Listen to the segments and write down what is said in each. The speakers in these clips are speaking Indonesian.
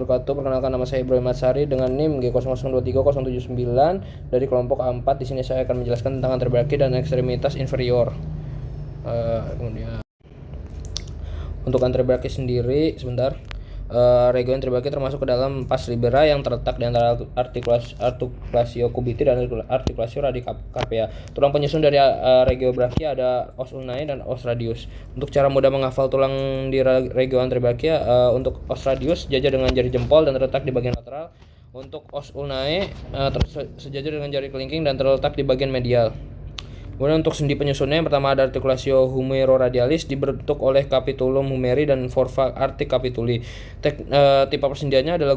wabarakatuh. Perkenalkan, nama saya Ibrahim Matsari dengan NIM G00230779 dari kelompok A4. Di sini saya akan menjelaskan tentang anteri braki dan ekstremitas inferior. Kemudian untuk anteri braki sendiri, rego anteri braki termasuk ke dalam pars libera yang terletak di antara articulatio cubiti dan articulatio radicarpea. Tulang penyusun dari rego brachia ada os ulnae dan os radius. Untuk cara mudah menghafal tulang di rego anteri brachia, untuk os radius sejajar dengan jari jempol dan terletak di bagian lateral. Untuk os ulnae sejajar dengan jari kelingking dan terletak di bagian medial. Kemudian untuk sendi penyusunnya, yang pertama ada articulatio humeroradialis dibentuk oleh capitulum humeri dan forfa artic capituli. Tipe persendiannya adalah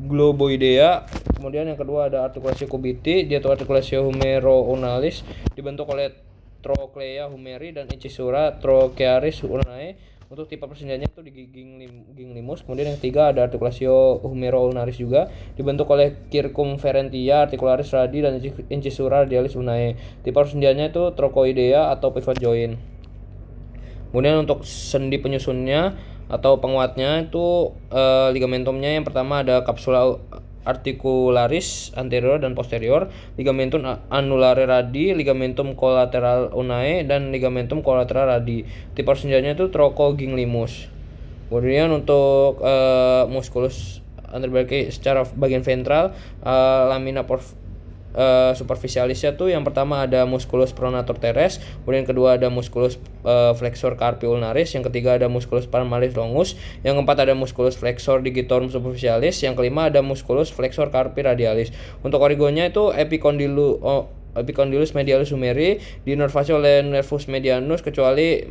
globoidea. Kemudian yang kedua ada articulatio cubiti, yaitu articulatio humeroonalis dibentuk oleh trochlea humeri dan incisura trochearis ulnae. Untuk tipe persendiannya itu di gingling limus. Kemudian yang ketiga ada articulatio humeroonalis juga dibentuk oleh circumferentia articularis radi dan incisura radialis ulnae. Tipe persendiannya itu trochoidea atau pivot joint. Kemudian untuk sendi penyusunnya atau penguatnya itu ligamentumnya, yang pertama ada capsula articularis anterior dan posterior, ligamentum annulare radi, ligamentum collateral ulnae, dan ligamentum collateral radi. Tipe persendiannya itu trochogynglimus. Kemudian untuk musculus anteri brachii secara bagian ventral, lamina superficialisnya tuh yang pertama ada musculus pronator teres, kemudian yang kedua ada musculus flexor carpi ulnaris, yang ketiga ada musculus palmaris longus, yang keempat ada musculus flexor digitorum superficialis, yang kelima ada musculus flexor carpi radialis. Untuk origonya itu epicondylus medialis humeri diinervasi oleh nervus medianus kecuali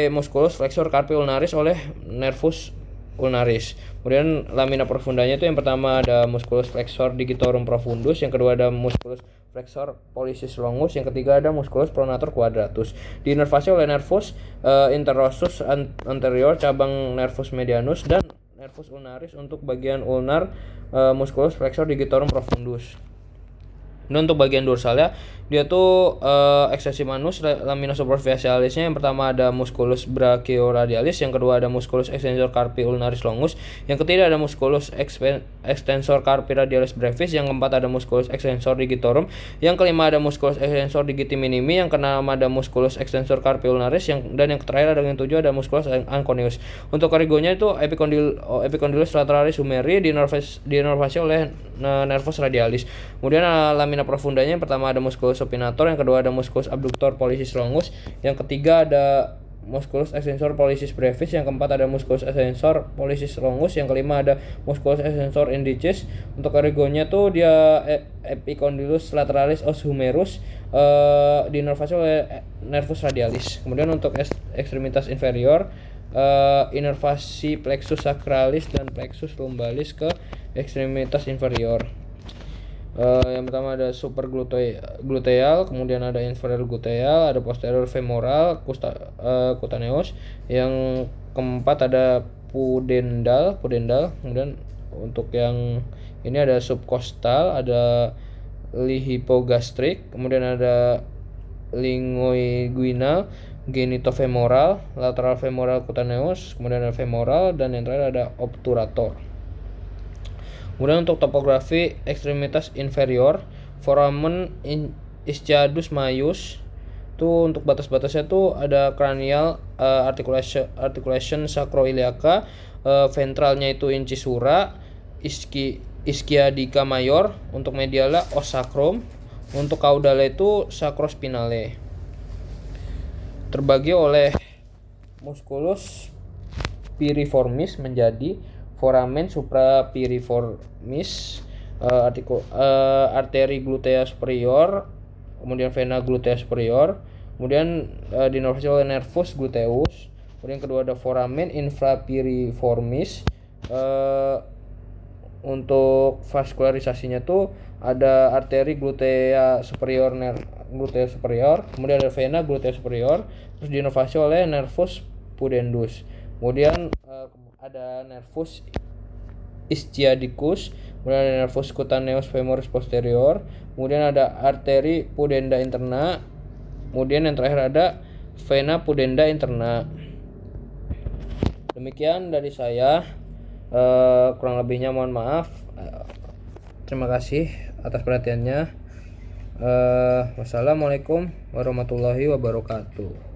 musculus flexor carpi ulnaris oleh nervus ulnaris. Kemudian lamina profundanya itu yang pertama ada musculus flexor digitorum profundus, yang kedua ada musculus flexor pollicis longus, yang ketiga ada musculus pronator quadratus. Diinervasi oleh nervus interossus anterior cabang nervus medianus dan nervus ulnaris. Untuk bagian ulnar musculus flexor digitorum profundus. Dan untuk bagian dorsalnya dia tuh extensimanus lamina superficialisnya, yang pertama ada musculus brachioradialis, yang kedua ada musculus extensor carpi ulnaris longus, yang ketiga ada musculus extensor carpi radialis brevis, yang keempat ada musculus extensor digitorum, yang kelima ada musculus extensor digiti minimi, yang keenam ada musculus extensor carpi ulnaris, dan yang terakhir ada yang ketujuh ada musculus anconeus. Untuk origonya itu epicondylus lateralis humeri diinervasi oleh nervus radialis. Kemudian lamina profundanya yang pertama ada musculus supinator, yang kedua ada musculus abductor pollicis longus, yang ketiga ada musculus extensor pollicis brevis, yang keempat ada musculus extensor pollicis longus, yang kelima ada musculus extensor indicis. Untuk origonya tuh dia epicondylus lateralis os humerus diinervasi oleh nervus radialis. Kemudian untuk ekstremitas inferior, inervasi plexus sacralis dan plexus lumbalis ke ekstremitas inferior. Yang pertama ada supergluteal, kemudian ada inferior gluteal, ada posterior femoral cutaneous, yang keempat ada pudendal. Kemudian untuk yang ini ada subcostal, ada lihipogastrik, kemudian ada linguinguinal, genitofemoral, lateral femoral cutaneous, kemudian ada femoral, dan yang terakhir ada obturator. Kemudian untuk topografi ekstremitas inferior, foramen ischiadus maius tuh untuk batas-batasnya tuh ada cranial articulation sacroiliaca, ventralnya itu incisura, ischiadica mayor, untuk mediala os sacrum, untuk caudale itu sacrospinale. Terbagi oleh musculus piriformis menjadi foramen suprapiriformis, arteri glutea superior, kemudian vena glutea superior, kemudian diinervasi oleh nervus gluteus. Kemudian kedua ada foramen infrapiriformis, untuk vaskularisasinya tuh ada arteri glutea superior, kemudian ada vena glutea superior, terus diinervasi oleh nervus pudendus. Kemudian ada nervus ischiadicus, kemudian ada nervus cutaneus femoris posterior, kemudian ada arteri pudenda interna, kemudian yang terakhir ada vena pudenda interna. Demikian dari saya. Kurang lebihnya mohon maaf. Terima kasih atas perhatiannya. Wassalamualaikum warahmatullahi wabarakatuh.